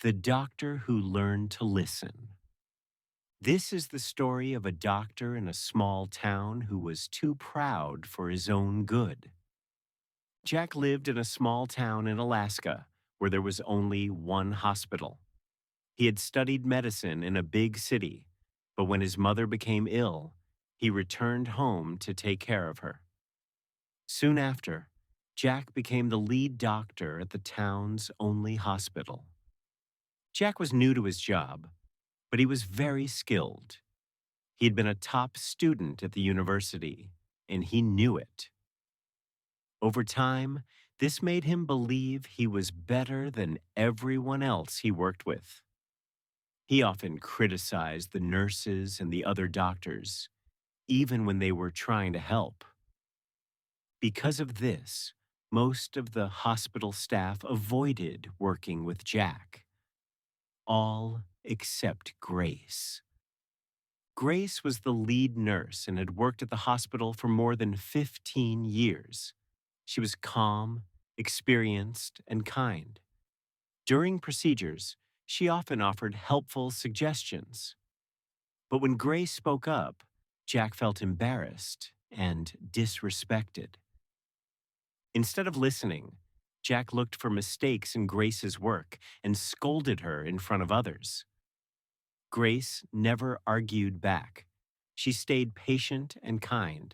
The Doctor Who Learned to Listen. This is the story of a doctor in a small town who was too proud for his own good. Jack lived in a small town in Alaska where there was only one hospital. He had studied medicine in a big city, but when his mother became ill, he returned home to take care of her. Soon after, Jack became the lead doctor at the town's only hospital. Jack was new to his job, but he was very skilled. He had been a top student at the university, and he knew it. Over time, this made him believe he was better than everyone else he worked with. He often criticized the nurses and the other doctors, even when they were trying to help. Because of this, most of the hospital staff avoided working with Jack. All except Grace. Grace was the lead nurse and had worked at the hospital for more than 15 years. She was calm, experienced, and kind. During procedures, she often offered helpful suggestions. But when Grace spoke up, Jack felt embarrassed and disrespected. Instead of listening, Jack looked for mistakes in Grace's work and scolded her in front of others. Grace never argued back. She stayed patient and kind.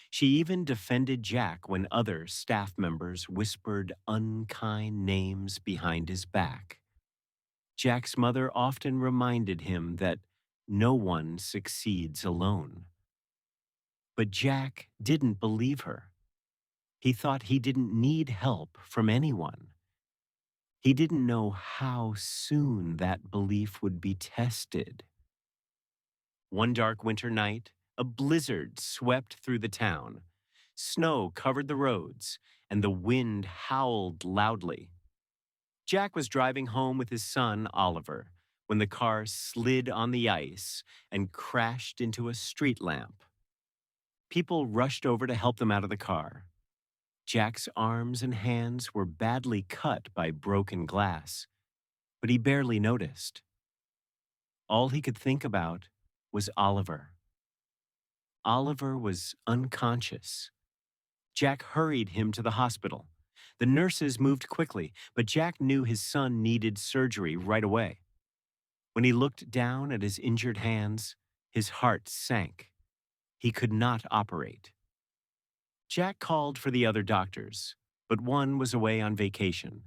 She even defended Jack when other staff members whispered unkind names behind his back. Jack's mother often reminded him that no one succeeds alone. But Jack didn't believe her. He thought he didn't need help from anyone. He didn't know how soon that belief would be tested. One dark winter night, a blizzard swept through the town. Snow covered the roads, and the wind howled loudly. Jack was driving home with his son, Oliver, when the car slid on the ice and crashed into a street lamp. People rushed over to help them out of the car. Jack's arms and hands were badly cut by broken glass, but he barely noticed. All he could think about was Oliver. Oliver was unconscious. Jack hurried him to the hospital. The nurses moved quickly, but Jack knew his son needed surgery right away. When he looked down at his injured hands, his heart sank. He could not operate. Jack called for the other doctors, but one was away on vacation,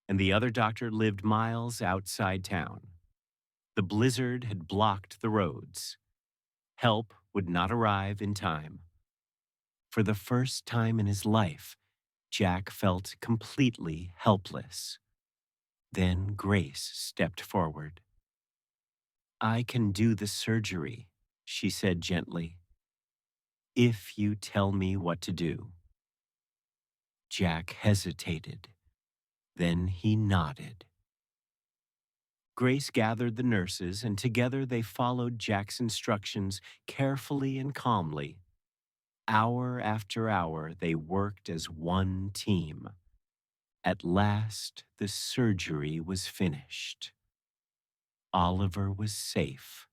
and the other doctor lived miles outside town. The blizzard had blocked the roads. Help would not arrive in time. For the first time in his life, Jack felt completely helpless. Then Grace stepped forward. "I can do the surgery," she said gently, "if you tell me what to do." Jack hesitated. Then he nodded. Grace gathered the nurses, and together they followed Jack's instructions carefully and calmly. Hour after hour, they worked as one team. At last, the surgery was finished. Oliver was safe.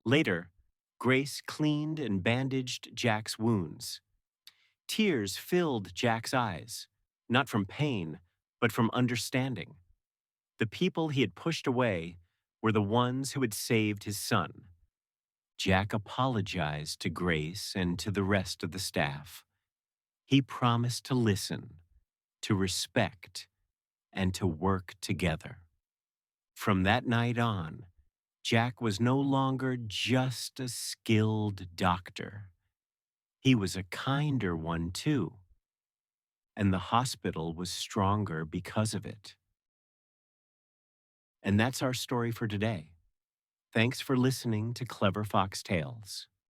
Later, Grace cleaned and bandaged Jack's wounds. Tears filled Jack's eyes, not from pain, but from understanding. The people he had pushed away were the ones who had saved his son. Jack apologized to Grace and to the rest of the staff. He promised to listen, to respect, and to work together. From that night on, Jack was no longer just a skilled doctor. He was a kinder one, too, and the hospital was stronger because of it. And that's our story for today. Thanks for listening to Clever Fox Tales.